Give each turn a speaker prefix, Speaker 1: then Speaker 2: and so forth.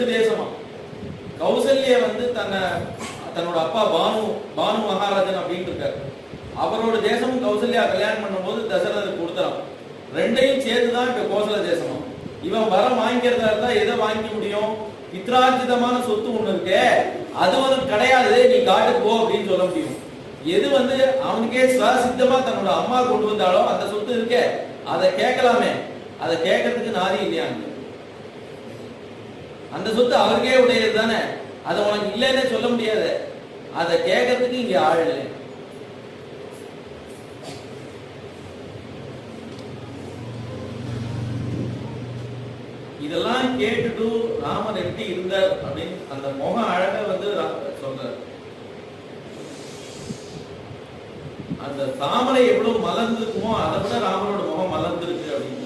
Speaker 1: 2 தேசமா. கௌசல்யா வந்து தன்னோட அப்பா பானு மகாராஜன் அப்படின்னு இருக்காரு. அவரோட தேசமும் கௌசல்யா கல்யாணம் பண்ணும்போது தசரதர் கொடுத்தான். ரெண்டையும் சேர்த்துதான் இப்ப கோசல தேசமா. இவன் வரம் வாங்கிக்கிறதா இருந்தா எதை வாங்கிக்க முடியும்? பித்ரார்ஜிதமான சொத்து ஒண்ணு இருக்கே, அது வந்து கிடையாது, நீ காட்டுக்கு போ அப்படின்னு சொல்ல முடியும். எது வந்து அவனுக்கே சுவாசித்தமா தன்னோட அம்மா கொண்டு வந்தாலும் அந்த சொத்து இருக்கே, அதை கேட்கலாமே. அதை கேட்கறதுக்கு நாதி இல்லையா? அந்த சொத்து அவருக்கே உடையது தானே, அதை உனக்கு இல்லைன்னே சொல்ல முடியாது. அதை கேட்கறதுக்கு இங்க ஆள் இல்லை. இதெல்லாம் கேட்டுட்டு ராமர் எப்படி இருந்தார் அப்படின்னு அந்த முக அழக வந்து சொல்றார். அந்த தாமரை எவ்வளவு மலர்ந்துருக்குமோ அதை விட ராமனோட முகம் மலர்ந்துருக்கு அப்படின்னு.